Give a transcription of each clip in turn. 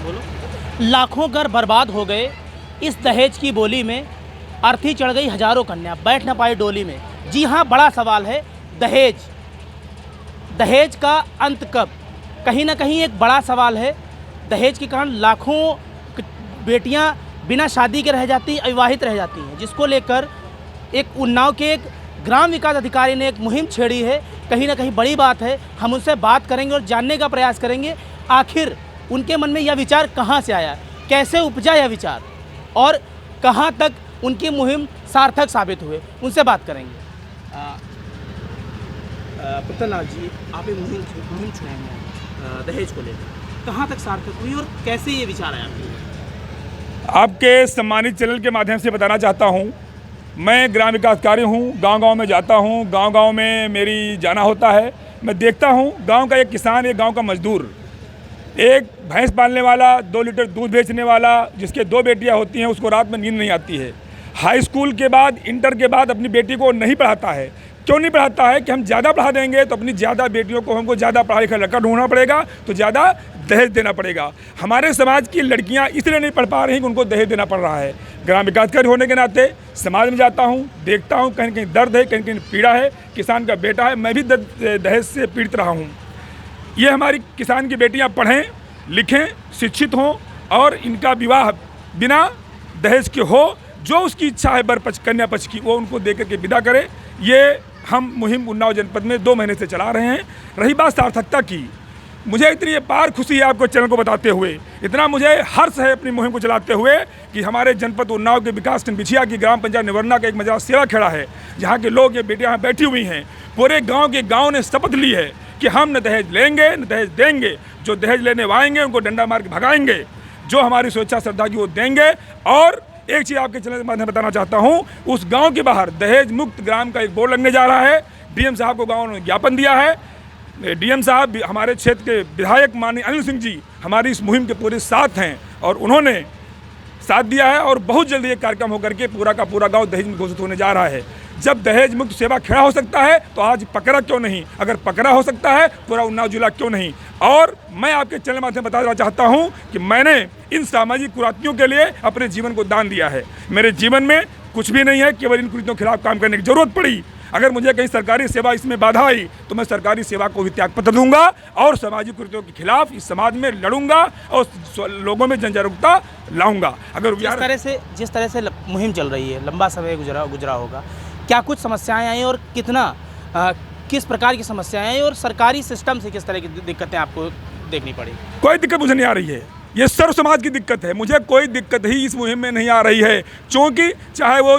बोलो। लाखों घर बर्बाद हो गए इस दहेज की बोली में, अर्थी चढ़ गई हजारों कन्या, बैठ ना पाई डोली में। जी हाँ, बड़ा सवाल है दहेज। दहेज का अंत कब? कहीं ना कहीं एक बड़ा सवाल है। दहेज के कारण लाखों बेटियां बिना शादी के रह जाती, अविवाहित रह जाती हैं, जिसको लेकर एक उन्नाव के एक ग्राम विकास अधिकारी ने एक मुहिम छेड़ी है। कहीं ना कहीं बड़ी बात है। हम उनसे बात करेंगे और जानने का प्रयास करेंगे आखिर उनके मन में यह विचार कहाँ से आया, कैसे उपजा यह विचार और कहाँ तक उनकी मुहिम सार्थक साबित हुए। उनसे बात करेंगे। पुतला जी, आप एक मुहिम छुड़ाए हैं दहेज को लेकर, कहाँ तक सार्थक हुई और कैसे ये विचार आया आपके? आपके सम्मानित चैनल के माध्यम से बताना चाहता हूँ, मैं ग्राम विकास कार्य हूँ, गांव-गांव में जाता हूँ, गांव-गांव में मेरी जाना होता है। मैं देखता हूँ गांव का एक किसान, एक गांव का मजदूर, एक भैंस पालने वाला, 2 लीटर दूध बेचने वाला, जिसके 2 बेटियाँ होती हैं, उसको रात में नींद नहीं आती है। हाई स्कूल के बाद, इंटर के बाद अपनी बेटी को नहीं पढ़ाता है। क्यों नहीं पढ़ाता है? कि हम ज़्यादा पढ़ा देंगे तो अपनी ज़्यादा बेटियों को हमको ज़्यादा पढ़ा लिखा लड़का ढूंढना पड़ेगा, तो ज़्यादा दहेज देना पड़ेगा। हमारे समाज की लड़कियां इसलिए नहीं पढ़ पा रही कि उनको दहेज देना पड़ रहा है। ग्राम विकास कार्य होने के नाते समाज में जाता हूं, देखता हूं, कहीं कहीं दर्द है, कहीं कहीं पीड़ा है। किसान का बेटा है, मैं भी दहेज से पीड़ित रहा हूँ। ये हमारी किसान की बेटियाँ पढ़ें लिखें, शिक्षित हों और इनका विवाह बिना दहेज के हो। जो उसकी इच्छा है वर पक्ष, कन्या पक्ष की, वो उनको दे करके विदा करे। ये हम मुहिम उन्नाव जनपद में 2 महीने से चला रहे हैं। रही बात सार्थकता की, मुझे इतनी अपार खुशी है आपको चैनल को बताते हुए, इतना मुझे हर्ष है अपनी मुहिम को चलाते हुए कि हमारे जनपद उन्नाव के विकास बिछिया की ग्राम पंचायत निवर्ना का एक मजा सेवा खेड़ा है, जहाँ के लोग, ये बेटियाँ यहाँ बैठी हुई हैं। पूरे गाँव के गाँव ने शपथ ली है कि हम न दहेज लेंगे न दहेज देंगे। जो दहेज लेने आएंगे उनको डंडा मार के भगाएंगे, जो हमारी स्वेच्छा श्रद्धा की वो देंगे। और एक चीज़ आपके चैनल के माध्यम से बताना चाहता हूँ, उस गांव के बाहर दहेज मुक्त ग्राम का एक बोर्ड लगने जा रहा है। डीएम साहब को गांव ने ज्ञापन दिया है। डीएम साहब हमारे क्षेत्र के विधायक माननीय अनिल सिंह जी हमारी इस मुहिम के पूरे साथ हैं और उन्होंने साथ दिया है। और बहुत जल्दी एक कार्यक्रम होकर के पूरा का पूरा गाँव दहेज मुक्त घोषित होने जा रहा है। जब दहेज मुक्त सेवा खेड़ा हो सकता है तो आज पकड़ा क्यों नहीं? अगर पकड़ा हो सकता है पूरा उन्नाव जिला क्यों नहीं? और मैं आपके चैनल माध्यम से बताना चाहता हूं कि मैंने इन सामाजिक कुरीतियों के लिए अपने जीवन को दान दिया है। मेरे जीवन में कुछ भी नहीं है, केवल इन कुरीतियों के खिलाफ काम करने की जरूरत पड़ी। अगर मुझे कहीं सरकारी सेवा इसमें बाधा आई तो मैं सरकारी सेवा को भी त्याग पत्र दूंगा और सामाजिक कुरीतियों के खिलाफ इस समाज में लड़ूंगा और लोगों में जन जागरूकता लाऊंगा। अगर जिस तरह से मुहिम चल रही है, लंबा समय गुजरा होगा, क्या कुछ समस्याएं आई और किस प्रकार की समस्याएं आई और सरकारी सिस्टम से किस तरह की दिक्कतें आपको देखनी पड़ी? कोई दिक्कत मुझे नहीं आ रही है। ये सर्व समाज की दिक्कत है। मुझे कोई दिक्कत ही इस मुहिम में नहीं आ रही है, क्योंकि चाहे वो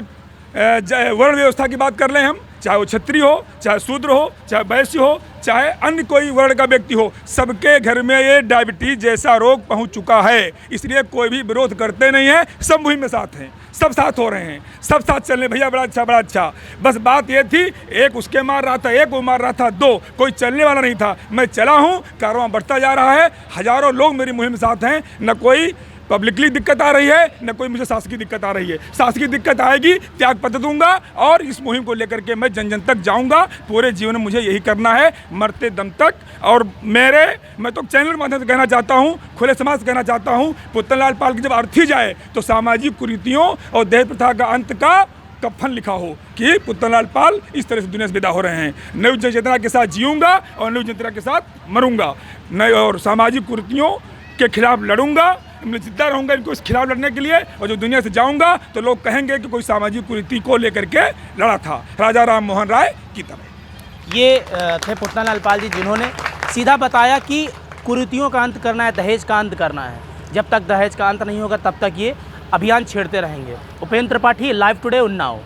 वर्ण व्यवस्था की बात कर लें हम, चाहे वो क्षत्रिय हो, चाहे शूद्र हो, चाहे वैश्य हो, चाहे अन्य कोई वर्ण का व्यक्ति हो, सबके घर में ये डायबिटीज जैसा रोग पहुंच चुका है। इसलिए कोई भी विरोध करते नहीं है, सब मुहिम में साथ हैं, सब साथ हो रहे हैं, सब साथ चल रहे। भैया बड़ा अच्छा, बड़ा अच्छा। बस बात ये थी, एक उसके मार रहा था, एक वो मार रहा था, 2 कोई चलने वाला नहीं था। मैं चला हूँ, कारवां बढ़ता जा रहा है, हजारों लोग मेरी मुहिम में साथ हैं। न कोई पब्लिकली दिक्कत आ रही है, न कोई मुझे शासकीय दिक्कत आ रही है। शासकीय दिक्कत आएगी, त्याग पत्र दूंगा और इस मुहिम को लेकर के मैं जन जन तक जाऊंगा। पूरे जीवन में मुझे यही करना है, मरते दम तक। और मैं तो चैनल के माध्यम से कहना चाहता हूं, खुले समाज से कहना चाहता हूं, पुतनलाल पाल की जब अर्थी जाए तो सामाजिक कुरीतियों और दहेज प्रथा का अंत का कफन लिखा हो कि पुतनलाल पाल इस तरह से दुनिया से विदा हो रहे हैं। नई जन चेतना के साथ जीऊँगा और नई चेतना के साथ मरूंगा। नए और सामाजिक कुरीतियों के खिलाफ लड़ूंगा, मैं जिंदा रहूंगा इनको इस खिलाफ लड़ने के लिए। और जो दुनिया से जाऊंगा तो लोग कहेंगे कि कोई सामाजिक कुरीति को लेकर के लड़ा था, राजा राम मोहन राय की तरह। ये थे पुतनलाल पाल जी, जिन्होंने सीधा बताया कि कुरीतियों का अंत करना है, दहेज का अंत करना है। जब तक दहेज का अंत नहीं होगा तब तक ये अभियान छेड़ते रहेंगे। Upendra Tripathi, live today, Unnao.